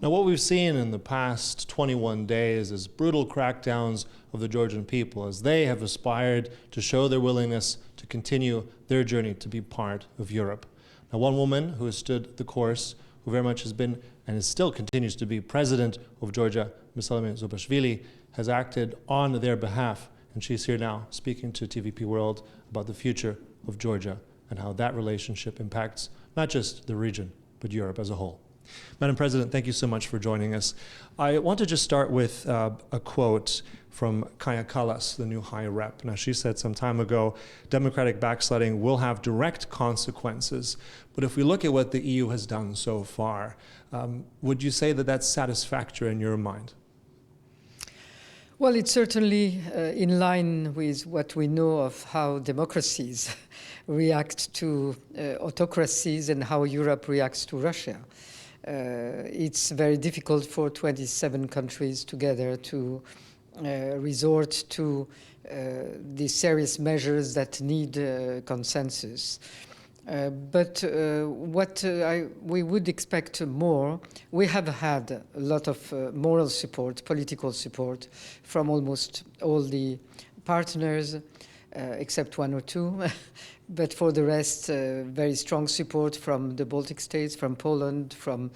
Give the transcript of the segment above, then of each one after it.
Now, what we've seen in the past 21 days is brutal crackdowns of the Georgian people as they have aspired to show their willingness to continue their journey to be part of Europe. Now, one woman who has stood the course, who very much has been and is still continues to be President of Georgia, Ms. Salome Zourabichvili, has acted on their behalf, and she's here now speaking to TVP World about the future of Georgia and how that relationship impacts not just the region, but Europe as a whole. Madam President, thank you so much for joining us. I want to just start with a quote from Kaja Kallas, the new High Rep. Now, she said some time ago, democratic backsliding will have direct consequences. But if we look at what the EU has done so far, would you say that that's satisfactory in your mind? Well, it's certainly in line with what we know of how democracies react to autocracies and how Europe reacts to Russia. It's very difficult for 27 countries together to resort to the serious measures that need consensus. But what we would expect more, we have had a lot of moral support, political support from almost all the partners, except one or two. But for the rest, very strong support from the Baltic states, from Poland, from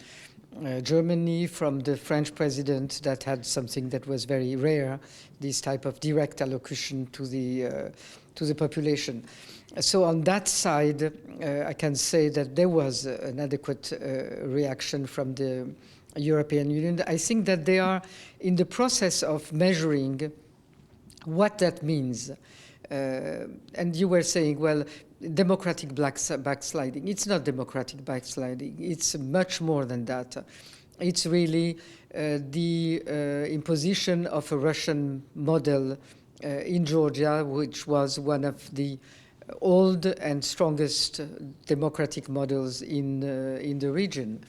Germany, from the French president that had something that was very rare, this type of direct allocation to the population. So on that side, I can say that there was an adequate reaction from the European Union. I think that they are in the process of measuring what that means. And you were saying, well, democratic backsliding. It's not democratic backsliding. It's much more than that. It's really the imposition of a Russian model in Georgia, which was one of the old and strongest democratic models in the region.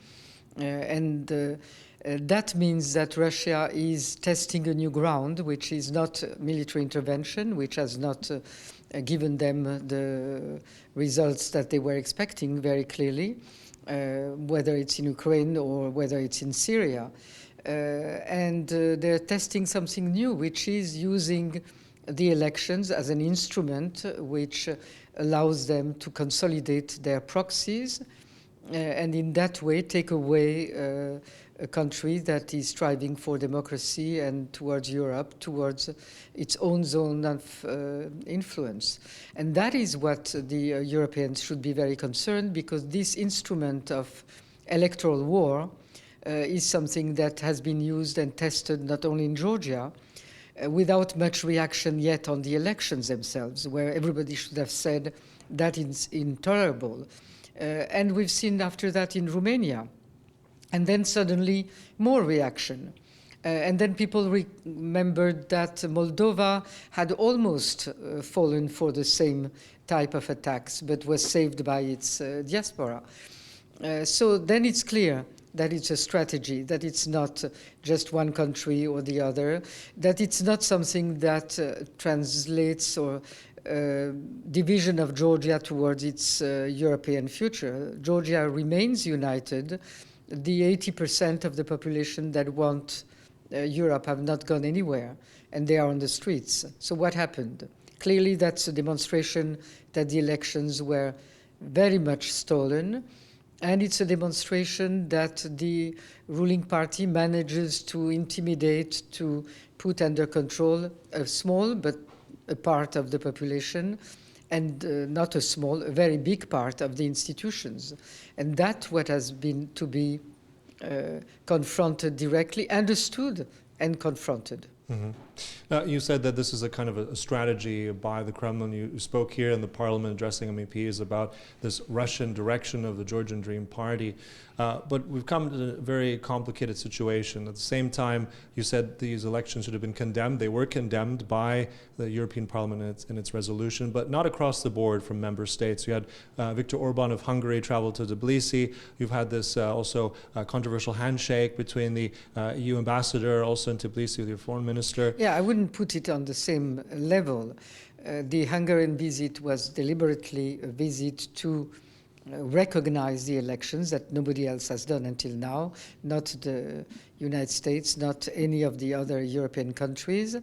That means that Russia is testing a new ground, which is not military intervention, which has not given them the results that they were expecting very clearly, whether it's in Ukraine or whether it's in Syria. They're testing something new, which is using the elections as an instrument which allows them to consolidate their proxies and in that way take away a country that is striving for democracy and towards Europe, towards its own zone of influence. And that is what the Europeans should be very concerned, because this instrument of electoral war is something that has been used and tested not only in Georgia, without much reaction yet on the elections themselves, where everybody should have said that is intolerable. And we've seen after that in Romania. And then suddenly more reaction. And then people remembered that Moldova had almost fallen for the same type of attacks, but was saved by its diaspora. So then it's clear that it's a strategy, that it's not just one country or the other, that it's not something that translates or division of Georgia towards its European future. Georgia remains united. The 80% of the population that want Europe have not gone anywhere, and they are on the streets. So what happened? Clearly, that's a demonstration that the elections were very much stolen, and it's a demonstration that the ruling party manages to intimidate, to put under control a small but a part of the population, and not a small, a very big part of the institutions. And that's what has been to be confronted directly, understood and confronted. Mm-hmm. Now, you said that this is a kind of a strategy by the Kremlin. You spoke here in the parliament addressing MEPs about this Russian direction of the Georgian Dream Party. But we've come to a very complicated situation. At the same time, you said these elections should have been condemned. They were condemned by the European Parliament in its resolution, but not across the board from member states. You had Viktor Orban of Hungary travel to Tbilisi. You've had this also controversial handshake between the EU ambassador also in Tbilisi with your foreign minister. Yeah, I wouldn't put it on the same level. The Hungarian visit was deliberately a visit to recognize the elections that nobody else has done until now, not the United States, not any of the other European countries.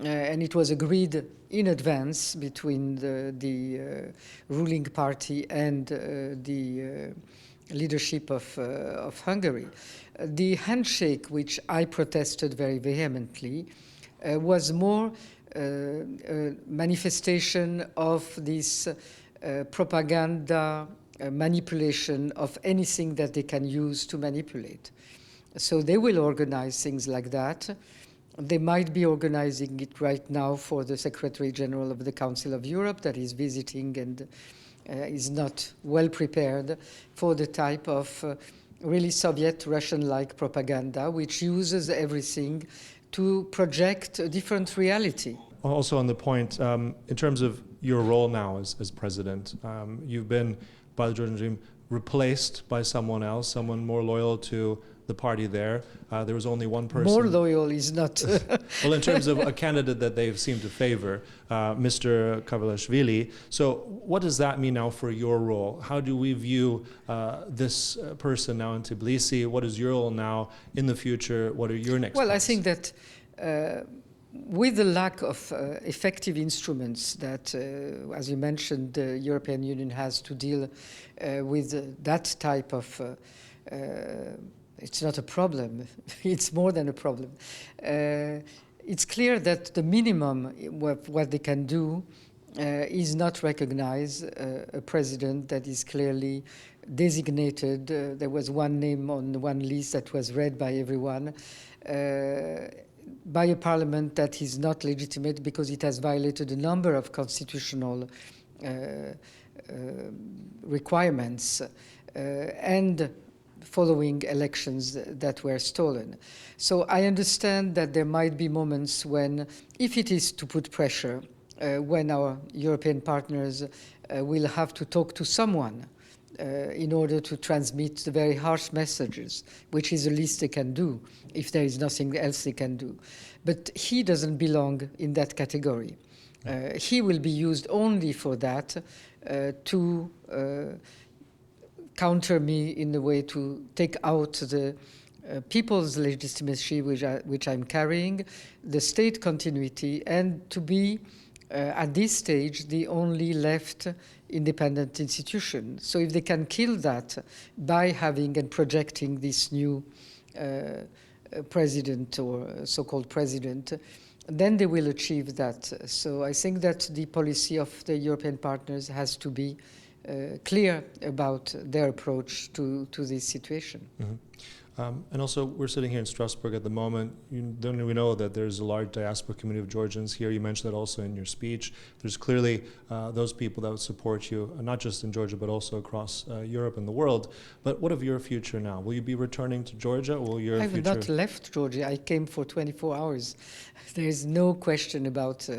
And it was agreed in advance between the ruling party and the leadership of Hungary. The handshake, which I protested very vehemently, was more a manifestation of this propaganda manipulation of anything that they can use to manipulate. So they will organize things like that. They might be organizing it right now for the Secretary General of the Council of Europe that is visiting and is not well prepared for the type of really Soviet Russian-like propaganda, which uses everything to project a different reality. Also on the point, in terms of your role now as president, you've been, by the Georgian regime, replaced by someone else, someone more loyal to the party there. There was only one person. More loyal is not. Well, in terms of a candidate that they've seemed to favor, Mr. Kavalyashvili. So what does that mean now for your role? How do we view this person now in Tbilisi? What is your role now in the future? What are your next Well, plans? I think that with the lack of effective instruments that, as you mentioned, the European Union has to deal with that type of it's not a problem, it's more than a problem. It's clear that the minimum what they can do is not recognize a president that is clearly designated. There was one name on one list that was read by everyone, by a parliament that is not legitimate because it has violated a number of constitutional requirements and following elections that were stolen. So I understand that there might be moments when, if it is to put pressure, when our European partners will have to talk to someone in order to transmit the very harsh messages, which is the least they can do if there is nothing else they can do. But he doesn't belong in that category. He will be used only for that to counter me in a way to take out the people's legitimacy which I'm carrying, the state continuity, and to be at this stage the only left independent institution. So if they can kill that by having and projecting this new president or so-called president, then they will achieve that. So I think that the policy of the European partners has to be clear about their approach to this situation. Mm-hmm. And also, we're sitting here in Strasbourg at the moment. We know that there's a large diaspora community of Georgians here. You mentioned that also in your speech. There's clearly those people that would support you, not just in Georgia, but also across Europe and the world. But what of your future now? Will you be returning to Georgia? Will your I've future... not left Georgia. I came for 24 hours. There is no question about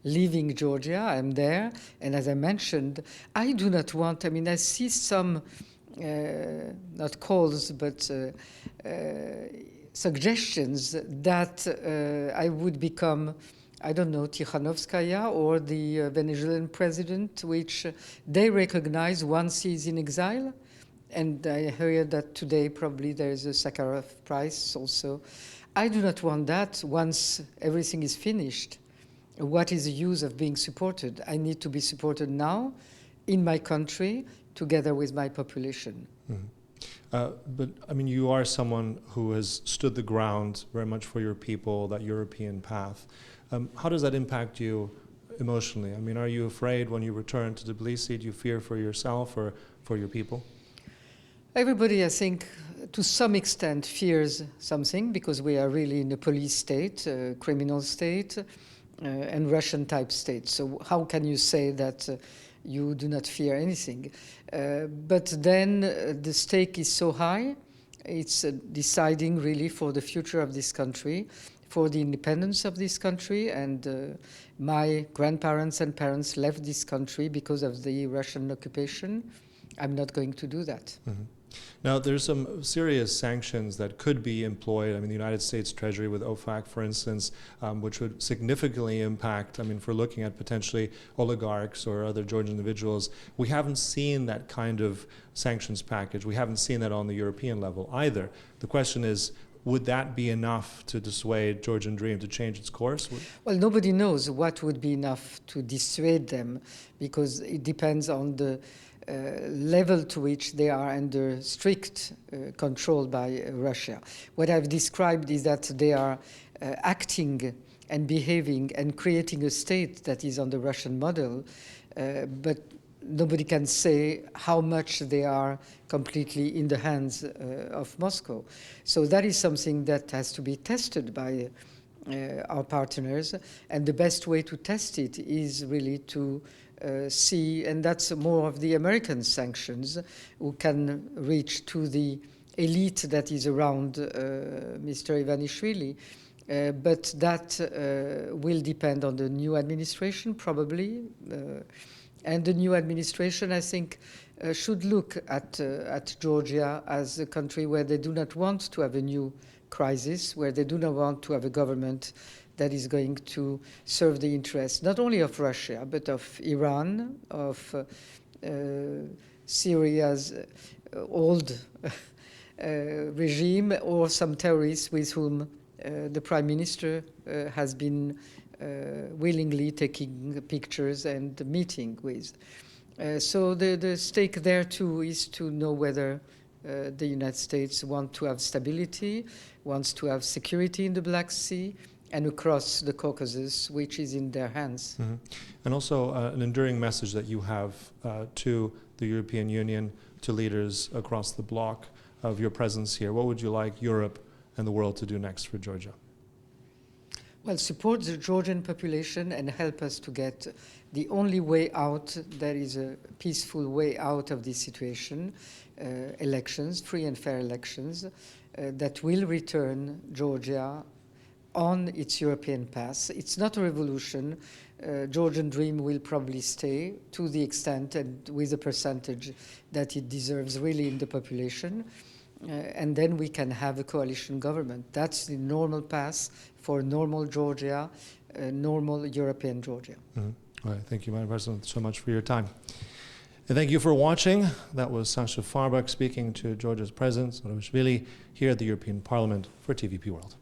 leaving Georgia. I'm there. And as I mentioned, I do not want, I mean, I see some not calls, but suggestions that I would become, I don't know, Tikhanovskaya or the Venezuelan president, which they recognize once he's in exile. And I heard that today probably there is a Sakharov Prize also. I do not want that once everything is finished. What is the use of being supported? I need to be supported now in my country, together with my population. Mm-hmm. But I mean, you are someone who has stood the ground very much for your people, that European path. How does that impact you emotionally? I mean, are you afraid when you return to Tbilisi? Do you fear for yourself or for your people? Everybody, I think, to some extent fears something because we are really in a police state, a criminal state, and Russian-type state. So how can you say that you do not fear anything? But then the stake is so high, it's deciding really for the future of this country, for the independence of this country, and my grandparents and parents left this country because of the Russian occupation. I'm not going to do that. Mm-hmm. Now, there's some serious sanctions that could be employed. I mean, the United States Treasury with OFAC, for instance, which would significantly impact, I mean, if we're looking at potentially oligarchs or other Georgian individuals, we haven't seen that kind of sanctions package. We haven't seen that on the European level either. The question is, would that be enough to dissuade Georgian Dream to change its course? Well, nobody knows what would be enough to dissuade them, because it depends on the level to which they are under strict control by Russia. What I've described is that they are acting and behaving and creating a state that is on the Russian model, but nobody can say how much they are completely in the hands of Moscow. So that is something that has to be tested by our partners, and the best way to test it is really to see, and that's more of the American sanctions, who can reach to the elite that is around Mr. Ivanishvili. But that will depend on the new administration, probably. And the new administration, I think, should look at Georgia as a country where they do not want to have a new crisis, where they do not want to have a government that is going to serve the interests not only of Russia, but of Iran, of Syria's old regime, or some terrorists with whom the Prime Minister has been willingly taking pictures and meeting with. So the stake there too is to know whether the United States want to have stability, wants to have security in the Black Sea, and across the Caucasus, which is in their hands. Mm-hmm. And also an enduring message that you have to the European Union, to leaders across the bloc of your presence here. What would you like Europe and the world to do next for Georgia? Well, support the Georgian population and help us to get the only way out, that is a peaceful way out of this situation, elections, free and fair elections, that will return Georgia on its European path. It's not a revolution. Georgian Dream will probably stay to the extent and with the percentage that it deserves really in the population. And then we can have a coalition government. That's the normal path for normal Georgia, normal European Georgia. Mm-hmm. All right. Thank you, Madam President, so much for your time. And thank you for watching. That was Sascha Fahrbach speaking to Georgia's President Zourabichvili here at the European Parliament for TVP World.